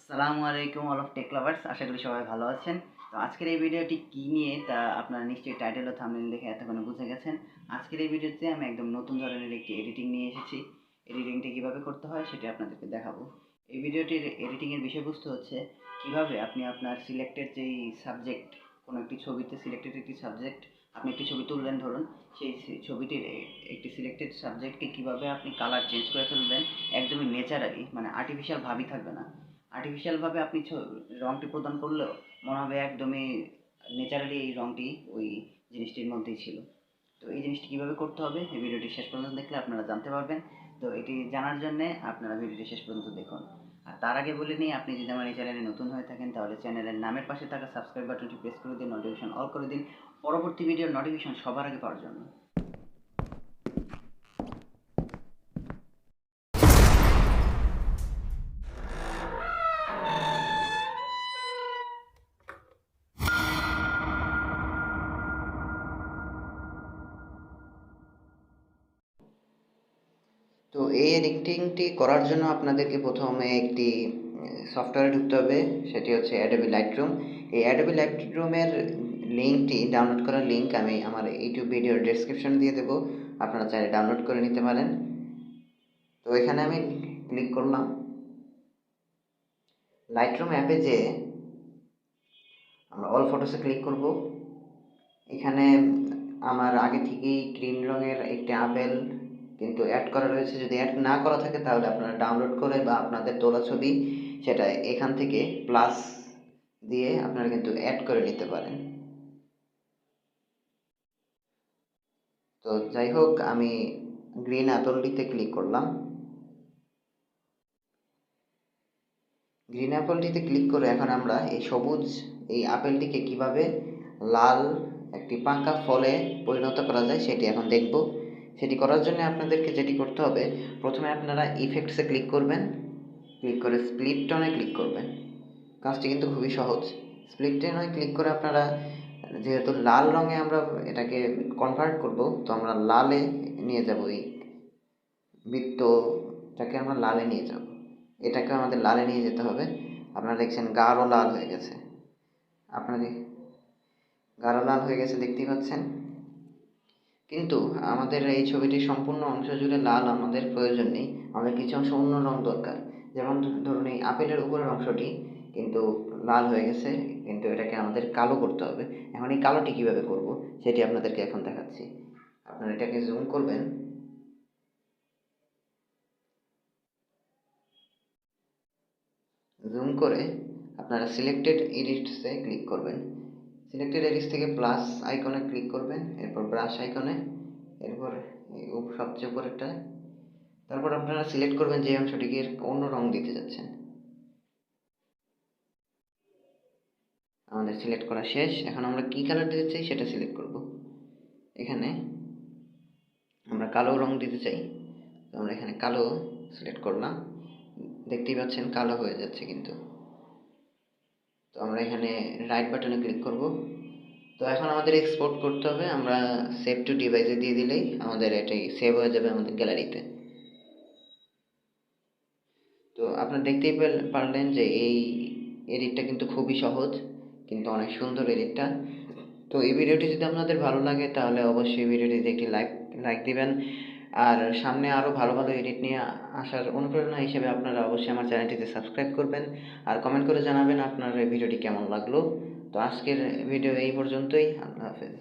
আসসালামু আলাইকুম all of take lovers, আশা করি সবাই ভালো আছেন। তো আজকের এই ভিডিওটি কী নিয়ে তা আপনারা নিশ্চয়ই টাইটেল ও থাম্বনেল দেখে এতক্ষণে বুঝে গেছেন। আজকের এই ভিডিওতে আমি একদম নতুন ধরনের একটি এডিটিং নিয়ে এসেছি। এডিটিংটি কীভাবে করতে হয় সেটি আপনাদেরকে দেখাবো। এই ভিডিওটির এডিটিংয়ের বিষয়বস্তু হচ্ছে কীভাবে আপনি আপনার সিলেক্টেড যেই সাবজেক্ট, কোনো একটি ছবিতে সিলেক্টেড একটি সাবজেক্ট আপনি একটি ছবি তুললেন ধরুন, সেই ছবিটির একটি সিলেক্টেড সাবজেক্টকে কীভাবে আপনি কালার চেঞ্জ করে ফেলবেন একদমই ন্যাচারালি, মানে আর্টিফিশিয়াল ভাবই থাকবে না। আর্টিফিশিয়ালভাবে আপনি রঙটি প্রদান করলেও মনে হবে একদমই ন্যাচারালি এই রঙটি ওই জিনিসটির মধ্যেই ছিল। তো এই জিনিসটি কীভাবে করতে হবে এই ভিডিওটি শেষ পর্যন্ত দেখলে আপনারা জানতে পারবেন। তো এটি জানার জন্যে আপনারা ভিডিওটি শেষ পর্যন্ত দেখুন। আর তার আগে বলে নিই, আপনি যদি আমার এই চ্যানেলে নতুন হয়ে থাকেন তাহলে চ্যানেলের নামের পাশে থাকা সাবস্ক্রাইব বাটনটি প্রেস করে দিন, নোটিফিকেশন অল করে দিন পরবর্তী ভিডিওর নোটিফিকেশন সবার আগে পাওয়ার জন্য। তো এই এডিটিংটি করার জন্য আপনাদেরকে প্রথমে একটি সফটওয়্যারে ঢুকতে হবে, সেটি হচ্ছে অ্যাডোবি লাইটরুম। এই অ্যাডোবি লাইটরুমের লিঙ্কটি, ডাউনলোড করার লিঙ্ক আমি আমার ইউটিউব ভিডিওর ডেসক্রিপশন দিয়ে দেবো, আপনারা চাইলে ডাউনলোড করে নিতে পারেন। তো এখানে আমি ক্লিক করলাম। লাইটরুম অ্যাপে যেয়ে আমরা অল ফটোসে ক্লিক করব। এখানে আমার আগে থেকেই গ্রিন রঙের একটি আপেল কিন্তু অ্যাড করা রয়েছে। যদি অ্যাড না করা থাকে তাহলে আপনারা ডাউনলোড করে বা আপনাদের তোলা ছবি সেটা এখান থেকে প্লাস দিয়ে আপনারা কিন্তু অ্যাড করে নিতে পারেন। তো যাই হোক, আমি গ্রিন অ্যাপলটিতে ক্লিক করলাম। গ্রিন অ্যাপলটিতে ক্লিক করে এখন আমরা এই সবুজ এই আপেলটিকে কিভাবে লাল একটি পাকা ফলে পরিণত করা যায় সেটি এখন দেখব। সেটি করার জন্য আপনাদেরকে যেটি করতে হবে, প্রথমে আপনারা ইফেক্টসে ক্লিক করবেন, ক্লিক করে স্প্লিট টোনে ক্লিক করবেন। কাজটি কিন্তু খুবই সহজ। স্প্লিট টোনে ক্লিক করে আপনারা, যেহেতু লাল রঙে আমরা এটাকে কনভার্ট করব, তো আমরা লালে নিয়ে যাব। এই বৃত্তটাকে আমরা লালে নিয়ে যাব, এটাকে আমাদের লালে নিয়ে যেতে হবে। আপনারা দেখছেন গাঢ় লাল হয়ে গেছে, আপনাদের গাঢ় লাল হয়ে গেছে দেখতেই পাচ্ছেন। কিন্তু আমাদের এই ছবিটির সম্পূর্ণ অংশ জুড়ে লাল আমাদের প্রয়োজন নেই, আমাদের কিছু অংশ অন্য রং দরকার। যেমন ধরুন এই আপেলের উপরের অংশটি কিন্তু লাল হয়ে গেছে, কিন্তু এটাকে আমাদের কালো করতে হবে। এখন এই কালোটি কীভাবে করব সেটি আপনাদেরকে এখন দেখাচ্ছি। আপনারা এটাকে জুম করবেন, জুম করে আপনারা সিলেক্টেড এডিটসে ক্লিক করবেন। সিলেক্টেড এডিটস থেকে প্লাস আইকনে ক্লিক করবেন, এরপর ব্রাশ আইকনে, এরপর সবচেয়ে উপরেরটা। তারপর আপনারা সিলেক্ট করবেন যে অংশটিকে অন্য রং দিতে যাচ্ছেন। আমাদের সিলেক্ট করা শেষ। এখন আমরা কী কালার দিতে চাই সেটা সিলেক্ট করব। এখানে আমরা কালো রং দিতে চাই, তো আমরা এখানে কালো সিলেক্ট করলাম। দেখতেই পাচ্ছেন কালো হয়ে যাচ্ছে কিন্তু। তো আমরা এখানে রাইট বাটনে ক্লিক করব। তো এখন আমাদের এক্সপোর্ট করতে হবে, আমরা সেভ টু ডিভাইসে দিয়ে দিলেই আমাদের এটাই সেভ হয়ে যাবে আমাদের গ্যালারিতে। তো আপনারা দেখতেই পারলেন যে এই এডিটটা কিন্তু খুবই সহজ, কিন্তু অনেক সুন্দর এডিটটা। তো এই ভিডিওটি যদি আপনাদের ভালো লাগে তাহলে অবশ্যই ভিডিওটিতে একটি লাইক দিবেন। আর সামনে আরও ভালো ভালো এডিট নিয়ে আসার অনুপ্রেরণা হিসেবে আপনারা অবশ্যই আমার চ্যানেলটিতে সাবস্ক্রাইব করবেন আর কমেন্ট করে জানাবেন আপনার এই ভিডিওটি কেমন লাগলো। তো আজকের ভিডিও এই পর্যন্তই। আল্লাহ হাফেজ।